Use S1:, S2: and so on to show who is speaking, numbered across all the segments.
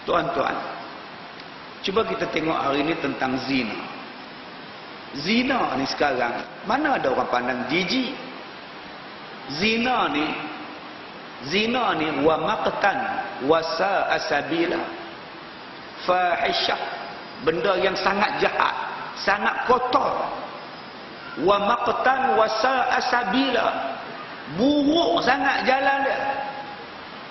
S1: Tuan-tuan, cuba kita tengok hari ini tentang zina. Zina ni sekarang, mana ada orang pandang jijik? Zina ni wa maqtan wa sa'a sabila. Fahisyah, benda yang sangat jahat, sangat kotor. Wa maqtan wa sa'a sabila, buruk sangat jalan dia.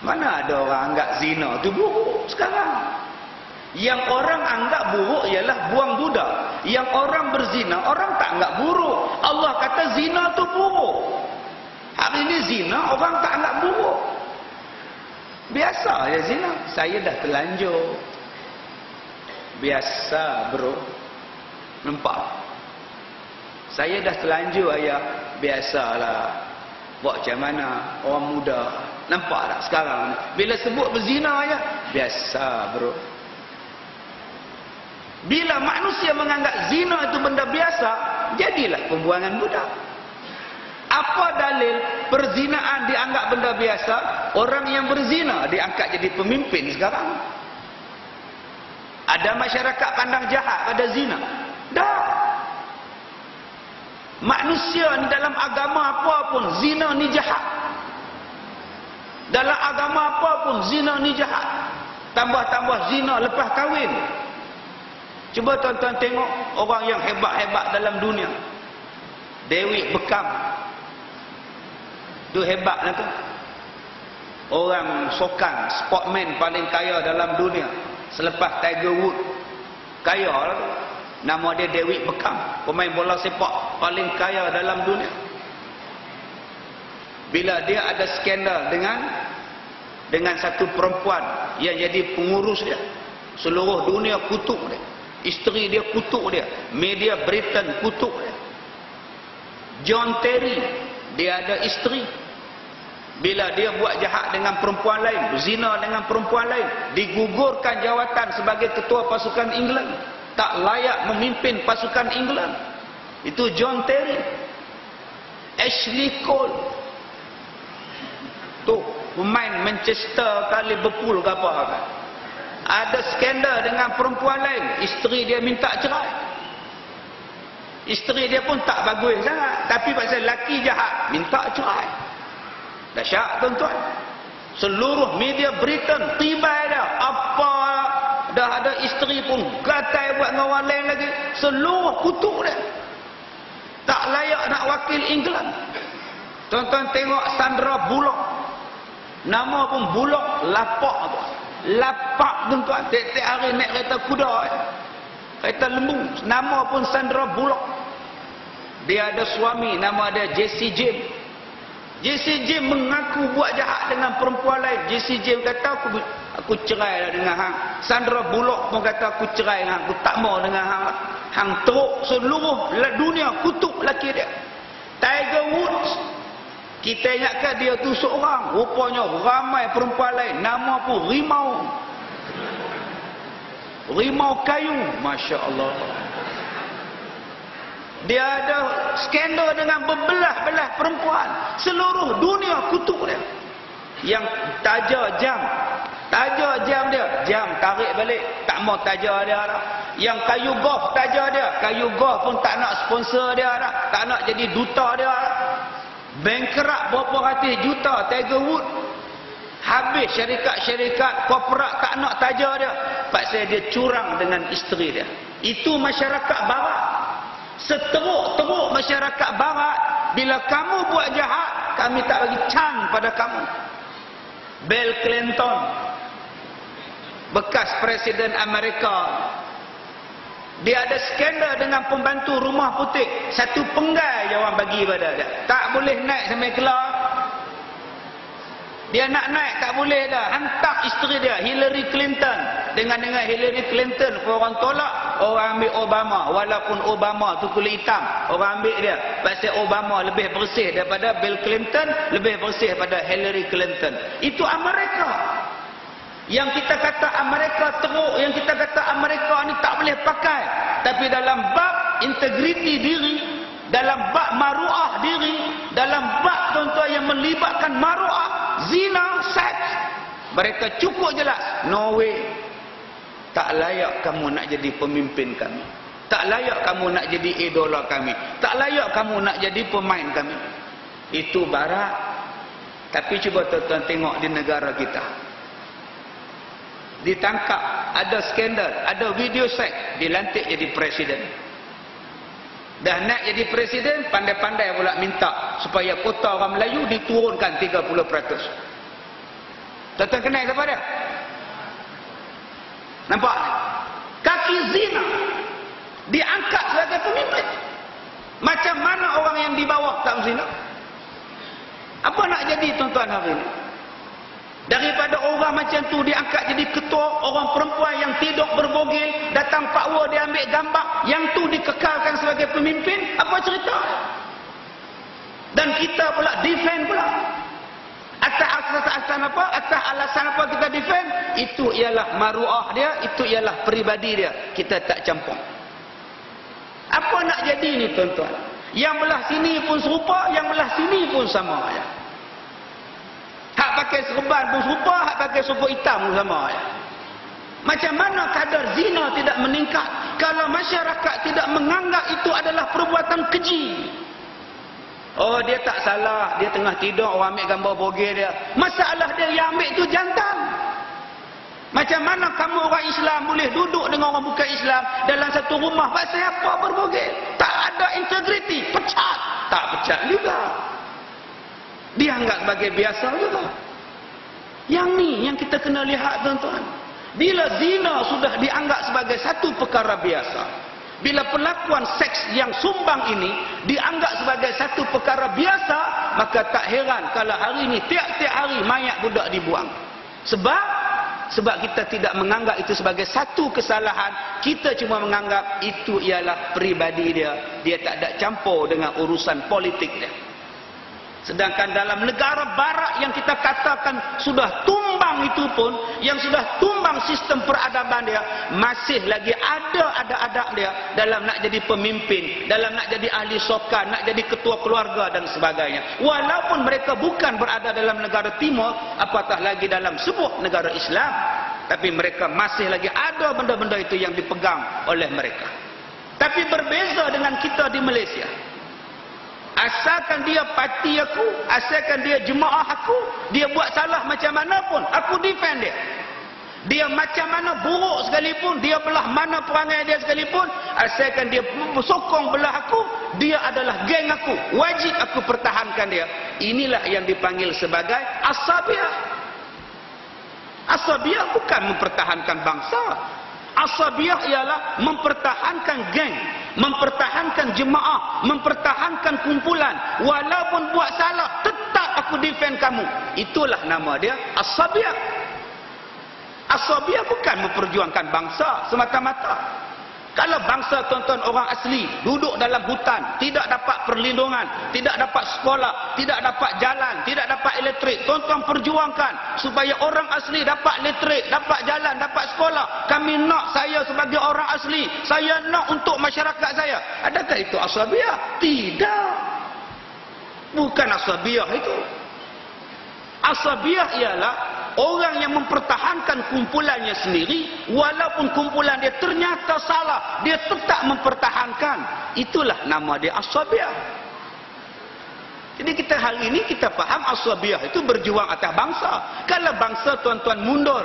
S1: Mana ada orang anggap zina tu buruk sekarang? Yang orang anggap buruk ialah buang budak. Yang orang berzina, orang tak anggap buruk. Allah kata zina tu buruk. Hari ini zina orang tak anggap buruk. Biasa ya zina. Saya dah terlanjur. Biasa bro. Nampak? Saya dah terlanjur ayah. Biasalah. Buat macam mana orang muda. Nampak tak sekarang? Bila sebut berzina aja, biasa bro. Bila manusia menganggap zina itu benda biasa, jadilah pembuangan budak. Apa dalil perzinaan dianggap benda biasa? Orang yang berzina diangkat jadi pemimpin sekarang. Ada masyarakat pandang jahat pada zina? Dah. Manusia ni dalam agama apa pun zina ni jahat. Dalam agama apa pun zina ni jahat. Tambah-tambah zina lepas kahwin. Cuba tuan-tuan tengok orang yang hebat-hebat dalam dunia. David Beckham. Tu hebatlah tu. Orang sokan, sportman paling kaya dalam dunia selepas Tiger Woods. Kaya lah tu. Nama dia David Beckham, pemain bola sepak paling kaya dalam dunia. Bila dia ada skandal dengan satu perempuan yang jadi pengurus dia, seluruh dunia kutuk dia. Isteri dia kutuk dia. Media Britain kutuk dia. John Terry, dia ada isteri. Bila dia buat jahat dengan perempuan lain, berzina dengan perempuan lain, digugurkan jawatan sebagai ketua pasukan England. Tak layak memimpin pasukan England. Itu John Terry. Ashley Cole, tu pemain Manchester kali Liverpool ke apa kan, ada skandal dengan perempuan lain, isteri dia minta cerai. Isteri dia pun tak bagus sangat, tapi pasal lelaki jahat minta cerai. Dahsyat tuan-tuan. Seluruh media Britain tibai dah. Apa dah ada isteri pun gatai buat dengan orang lain lagi. Seluruh kutuk dia. Tak layak nak wakil England. Tuan-tuan tengok Sandra Bullock. Nama pun Bullock, lapak apa? Lapak tuan-tuan. Tiap-tiap hari naik kereta kuda. Kereta lembu. Nama pun Sandra Bullock. Dia ada suami, nama dia Jesse James. Jesse James mengaku buat jahat dengan perempuan lain. Jesse James kata aku cerai lah dengan hang. Sandra Bullock pun kata aku cerai dengan hang. Aku tak mau dengan hang. Hang teruk seluruh dunia kutuk lelaki dia. Tiger Woods, kita ingatkan dia tu seorang, rupanya ramai perempuan lain. Nama pun Rimau. Rimau kayu. Masya Allah. Dia ada skandal dengan berbelah-belah perempuan. Seluruh dunia kutuk dia. Yang taja jam dia, jam tarik balik, tak mau taja dia dah. Yang kayu golf taja dia, kayu golf pun tak nak sponsor dia dah, tak nak jadi duta dia dah. Bankrupt berapa ratus juta Tiger Woods. Habis syarikat-syarikat korporat tak nak taja dia pasal dia curang dengan isteri dia. Itu masyarakat barat. Seteruk-teruk masyarakat barat. Bila kamu buat jahat, kami tak bagi can pada kamu. Bill Clinton, bekas Presiden Amerika, dia ada skandal dengan pembantu rumah putih. Satu penggai je orang bagi pada dia. Tak boleh naik sampai kelar. Dia nak naik tak boleh dah. Hantar isteri dia Hillary Clinton. Dengan Hillary Clinton, orang tolak, orang ambil Obama. Walaupun Obama tu kulit hitam, orang ambil dia. Pasal Obama lebih bersih daripada Bill Clinton, lebih bersih daripada Hillary Clinton. Itu Amerika. Yang kita kata Amerika teruk, yang kita kata Amerika ni tak boleh pakai. Tapi dalam bab integriti diri, dalam bab maruah diri, dalam bab tuan-tuan yang melibatkan maruah, zina, seks, mereka cukup jelas. No way. Tak layak kamu nak jadi pemimpin kami. Tak layak kamu nak jadi idola kami. Tak layak kamu nak jadi pemain kami. Itu barat. Tapi cuba tuan-tuan tengok di negara kita. Ditangkap, ada skandal, ada video seks, dilantik jadi presiden. Dah nak jadi presiden, pandai-pandai pula minta supaya kota orang Melayu diturunkan 30%. Tuan-tuan kenal siapa dia? Nampak? Kaki zina diangkat sebagai pemimpin. Macam mana orang yang di bawah tak zina? Apa nak jadi tuan-tuan hari ini? Daripada orang macam tu diangkat jadi ketua, orang perempuan yang tidur berbogel, datang pakwa dia ambil gambar, yang tu dikekalkan sebagai pemimpin, apa cerita? Dan kita pula defend pula. Atas alasan apa kita defend? Itu ialah maruah dia, itu ialah peribadi dia. Kita tak campur. Apa nak jadi ni tuan-tuan? Yang belah sini pun serupa, yang belah sini pun sama ya. Hak pakai serban pun serupa, hak pakai sokok hitam pun sama ya. Macam mana kadar zina tidak meningkat kalau masyarakat tidak menganggap itu adalah perbuatan keji? Oh, dia tak salah, dia tengah tidur, orang ambil gambar bogel dia. Masalah dia yang ambil tu jantan. Macam mana kamu orang Islam boleh duduk dengan orang bukan Islam dalam satu rumah, pasal apa berbogel? Tak ada integriti, pecat. Tak pecat juga. Dianggap sebagai biasa juga. Yang ni yang kita kena lihat tuan-tuan. Bila zina sudah dianggap sebagai satu perkara biasa, bila perlakuan seks yang sumbang ini dianggap sebagai satu perkara biasa, maka tak heran kalau hari ini tiap-tiap hari mayat budak dibuang. Sebab kita tidak menganggap itu sebagai satu kesalahan. Kita cuma menganggap itu ialah peribadi dia. Dia tak ada campur dengan urusan politik dia. Sedangkan dalam negara barat yang kita katakan sudah tumbang itu pun, yang sudah tumbang sistem peradaban dia, masih lagi ada adab dia dalam nak jadi pemimpin, dalam nak jadi ahli sokan, nak jadi ketua keluarga dan sebagainya. Walaupun mereka bukan berada dalam negara timur, apatah lagi dalam sebuah negara Islam, tapi mereka masih lagi ada benda-benda itu yang dipegang oleh mereka. Tapi berbeza dengan kita di Malaysia. Asalkan dia parti aku, asalkan dia jemaah aku, dia buat salah macam mana pun, aku defend dia. Dia macam mana buruk sekalipun, dia belah mana perangai dia sekalipun, asalkan dia sokong belah aku, dia adalah geng aku, wajib aku pertahankan dia. Inilah yang dipanggil sebagai asabiah. Asabiah bukan mempertahankan bangsa. Asabiah ialah mempertahankan geng, mempertahankan jemaah, mempertahankan kumpulan. Walaupun buat salah, tetap aku defend kamu. Itulah nama dia asabiah. Asabiah bukan memperjuangkan bangsa semata-mata. Kalau bangsa tuan-tuan orang asli duduk dalam hutan, tidak dapat perlindungan, tidak dapat sekolah, tidak dapat jalan, tidak dapat elektrik, tuan-tuan perjuangkan supaya orang asli dapat elektrik, dapat jalan, dapat sekolah. Kami nak, saya sebagai orang asli, saya nak untuk masyarakat saya. Adakah itu asabiah? Tidak. Bukan asabiah itu. Asabiah ialah orang yang mempertahankan kumpulannya sendiri, walaupun kumpulan dia ternyata salah, dia tetap mempertahankan. Itulah nama dia asabiah. Jadi kita hari ini kita faham asabiah itu berjuang atas bangsa. Kalau bangsa tuan-tuan mundur,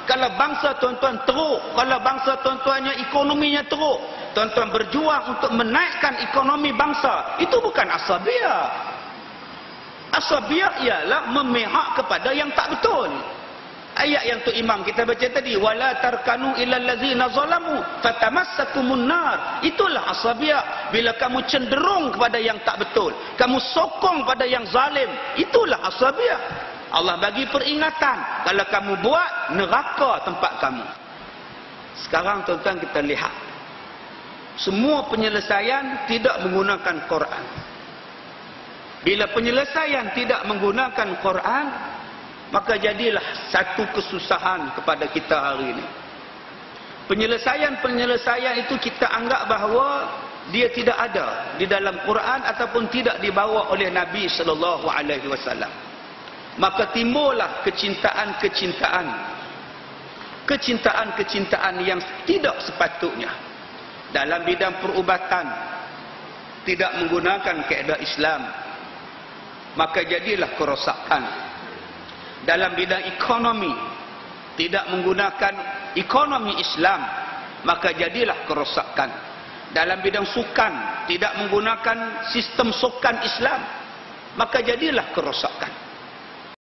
S1: kalau bangsa tuan-tuan teruk, kalau bangsa tuan-tuannya ekonominya teruk, tuan-tuan berjuang untuk menaikkan ekonomi bangsa, itu bukan asabiah. Asabiah ialah memihak kepada yang tak betul. Ayat yang tu imam kita baca tadi, wala tarkanu ilal ladzina zalamu fatamassakumun nar. Itulah asabiah. Bila kamu cenderung kepada yang tak betul, kamu sokong pada yang zalim, itulah asabiah. Allah bagi peringatan, kalau kamu buat, neraka tempat kamu. Sekarang tuan-tuan kita lihat, semua penyelesaian tidak menggunakan Quran. Bila penyelesaian tidak menggunakan Quran, maka jadilah satu kesusahan kepada kita hari ini. Penyelesaian-penyelesaian itu kita anggap bahawa dia tidak ada di dalam Quran ataupun tidak dibawa oleh Nabi sallallahu alaihi wasallam. Maka timbullah kecintaan-kecintaan kecintaan-kecintaan yang tidak sepatutnya. Dalam bidang perubatan tidak menggunakan kaedah Islam, maka jadilah kerosakan. Dalam bidang ekonomi tidak menggunakan ekonomi Islam, maka jadilah kerosakan. Dalam bidang sukan tidak menggunakan sistem sukan Islam, maka jadilah kerosakan.